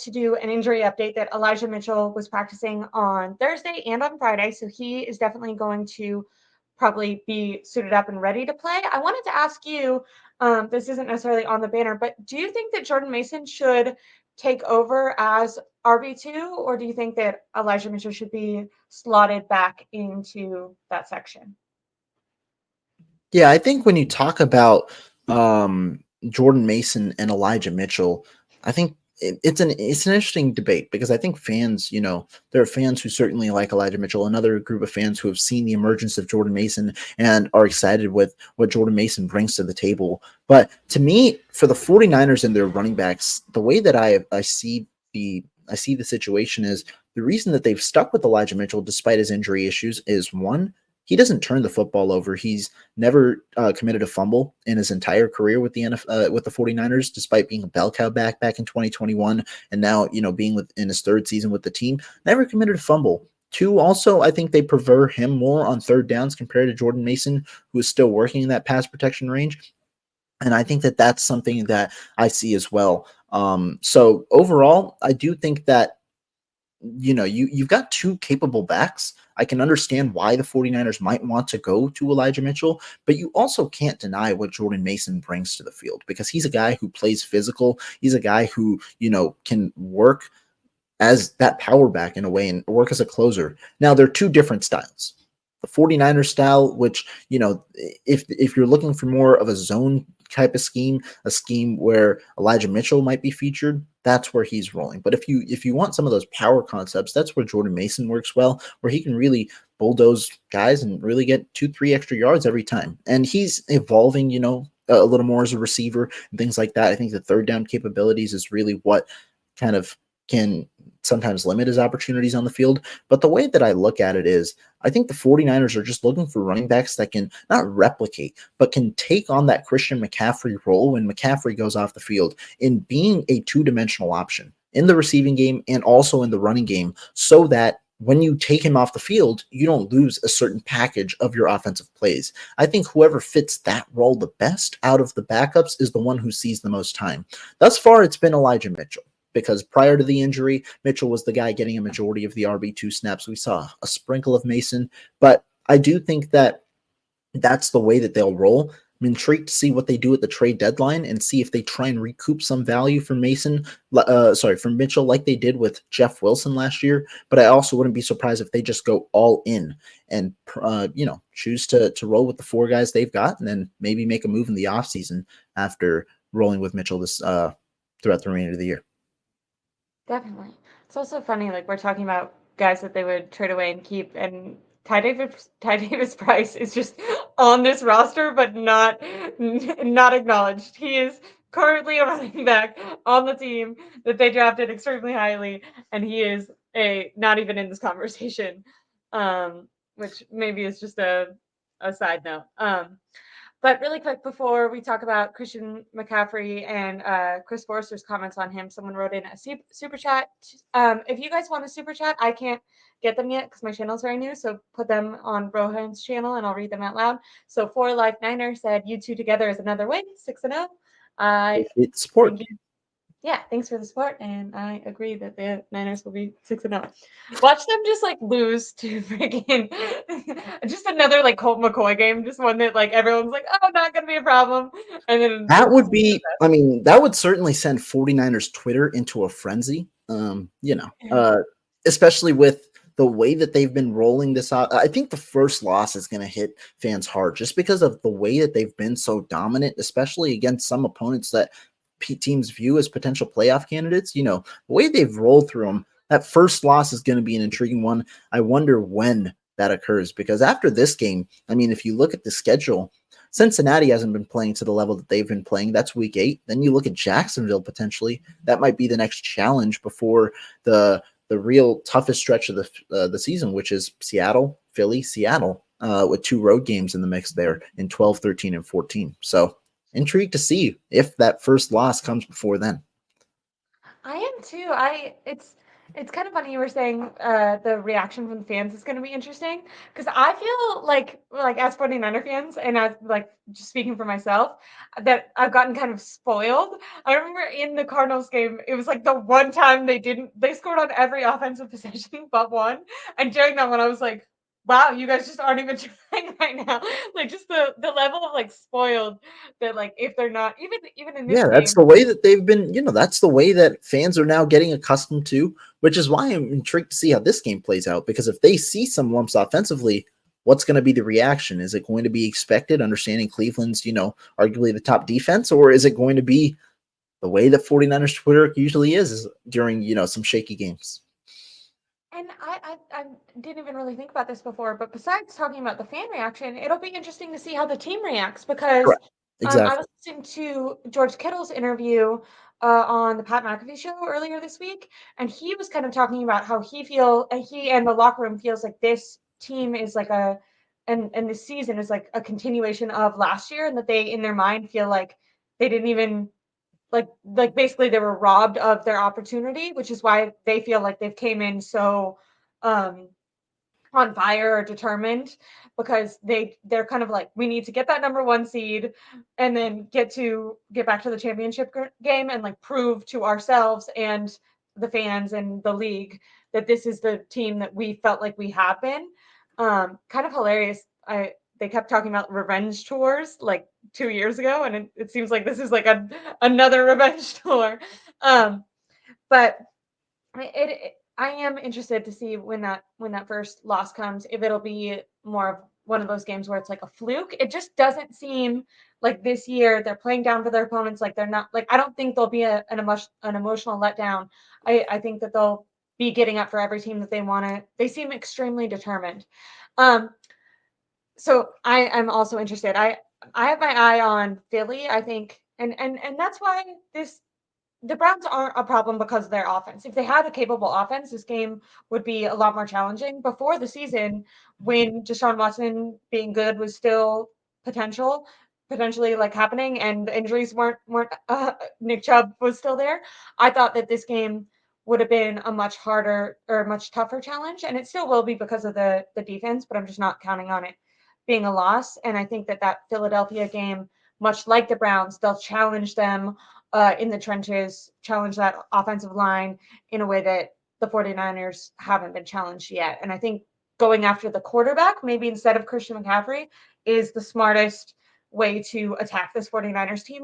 to do an injury update that Elijah Mitchell was practicing on Thursday and on Friday, so he is definitely going to probably be suited up and ready to play. I wanted to ask you, this isn't necessarily on the banner, but do you think that Jordan Mason should take over as RB2, or do you think that Elijah Mitchell should be slotted back into that section? Yeah, I think when you talk about Jordan Mason and Elijah Mitchell, I think it's an interesting debate because I think fans, there are fans who certainly like Elijah Mitchell, another group of fans who have seen the emergence of Jordan Mason and are excited with what Jordan Mason brings to the table. But to me, for the 49ers and their running backs, the way that I see the situation is the reason that they've stuck with Elijah Mitchell despite his injury issues is one, he doesn't turn the football over. He's never committed a fumble in his entire career with with the 49ers, despite being a bell cow back in 2021 and now, being in his third season with the team, never committed a fumble. Two, also, I think they prefer him more on third downs compared to Jordan Mason, who is still working in that pass protection range. And I think that that's something that I see as well. So overall, I do think that you've got two capable backs. I can understand why the 49ers might want to go to Elijah Mitchell, but you also can't deny what Jordan Mason brings to the field because he's a guy who plays physical. He's a guy who, can work as that power back in a way and work as a closer. Now, they're two different styles. The 49ers style, which, if you're looking for more of a zone type of scheme, a scheme where Elijah Mitchell might be featured, that's where he's rolling. But if you want some of those power concepts, that's where Jordan Mason works well, where he can really bulldoze guys and really get 2-3 extra yards every time. And he's evolving, a little more as a receiver and things like that. I think the third down capabilities is really what kind of can sometimes limit his opportunities on the field. But the way that I look at it is I think the 49ers are just looking for running backs that can not replicate, but can take on that Christian McCaffrey role when McCaffrey goes off the field in being a two-dimensional option in the receiving game and also in the running game so that when you take him off the field, you don't lose a certain package of your offensive plays. I think whoever fits that role the best out of the backups is the one who sees the most time. Thus far, it's been Elijah Mitchell, because prior to the injury, Mitchell was the guy getting a majority of the RB2 snaps. We saw a sprinkle of Mason, but I do think that that's the way that they'll roll. I'm intrigued to see what they do at the trade deadline and see if they try and recoup some value from from Mitchell, like they did with Jeff Wilson last year. But I also wouldn't be surprised if they just go all in and, choose to roll with the four guys they've got and then maybe make a move in the offseason after rolling with Mitchell throughout the remainder of the year. Definitely. It's also funny, like we're talking about guys that they would trade away and keep, and Ty Davis Price is just on this roster, but not acknowledged. He is currently a running back on the team that they drafted extremely highly, and he is a not even in this conversation, which maybe is just a side note. But really quick before we talk about Christian McCaffrey and Chris Forrester's comments on him, someone wrote in a super chat. If you guys want a super chat, I can't get them yet because my channel is very new. So put them on Rohan's channel and I'll read them out loud. So 4Life9er said, "You two together is another win, 6-0. I It's support. thank you. Yeah, thanks for the support, and I agree that the Niners will be 6-0. Watch them just like lose to freaking just another like Colt McCoy game, just one that like everyone's like, oh, not gonna be a problem, and then That would be, I mean, that would certainly send 49ers Twitter into a frenzy. Especially with the way that they've been rolling this out. I think the first loss is going to hit fans hard just because of the way that they've been so dominant, especially against some opponents that teams view as potential playoff candidates. The way they've rolled through them, that first loss is going to be an intriguing one. I wonder when that occurs because after this game, I mean, if you look at the schedule, Cincinnati hasn't been playing to the level that they've been playing. That's week 8. Then you look at Jacksonville potentially. That might be the next challenge before the real toughest stretch of the season, which is Seattle, Philly, Seattle, with 2 road games in the mix there in 12, 13, and 14. So intrigued to see if that first loss comes before then. I am too. It's kind of funny you were saying the reaction from the fans is going to be interesting because I feel like as 49er fans and as like just speaking for myself that I've gotten kind of spoiled. I remember in the Cardinals game, it was like the one time they scored on every offensive possession but one. And during that one, I was like, wow, you guys just aren't even trying right now. Like just the level of like spoiled that like if they're not even in this Yeah, that's game. the way that they've been, that's the way that fans are now getting accustomed to, which is why I'm intrigued to see how this game plays out. Because if they see some lumps offensively, what's going to be the reaction? Is it going to be expected, understanding Cleveland's, arguably the top defense, or is it going to be the way that 49ers Twitter usually is during, some shaky games? And I didn't even really think about this before, but besides talking about the fan reaction, it'll be interesting to see how the team reacts because Correct. I was Exactly. listening to George Kittle's interview on the Pat McAfee show earlier this week, and he was kind of talking about how he and the locker room feels like this team is like and this season is like a continuation of last year, and that they in their mind feel like they didn't even like basically they were robbed of their opportunity, which is why they feel like they've came in so um on fire or determined because they're kind of like we need to get that number 1 seed and then get back to the championship game and like prove to ourselves and the fans and the league that this is the team that we felt like we have been. Kind of hilarious. I They kept talking about revenge tours like 2 years ago, and it seems like this is like another revenge tour. Um, but I am interested to see when that first loss comes, if it'll be more of one of those games where it's like a fluke. It just doesn't seem like this year they're playing down for their opponents. Like they're not like I don't think there'll be an emotional letdown. I think that they'll be getting up for every team that they want to. They seem extremely determined. Um, so I'm also interested. I have my eye on Philly. I think, and that's why this the Browns aren't a problem because of their offense. If they had a capable offense, this game would be a lot more challenging. Before the season, when Deshaun Watson being good was still potentially like happening, and the injuries weren't Nick Chubb was still there. I thought that this game would have been a much harder or much tougher challenge, and it still will be because of the defense. But I'm just not counting on it being a loss. And I think that Philadelphia game, much like the Browns, they'll challenge them in the trenches, challenge that offensive line in a way that the 49ers haven't been challenged yet. And I think going after the quarterback, maybe instead of Christian McCaffrey, is the smartest way to attack this 49ers team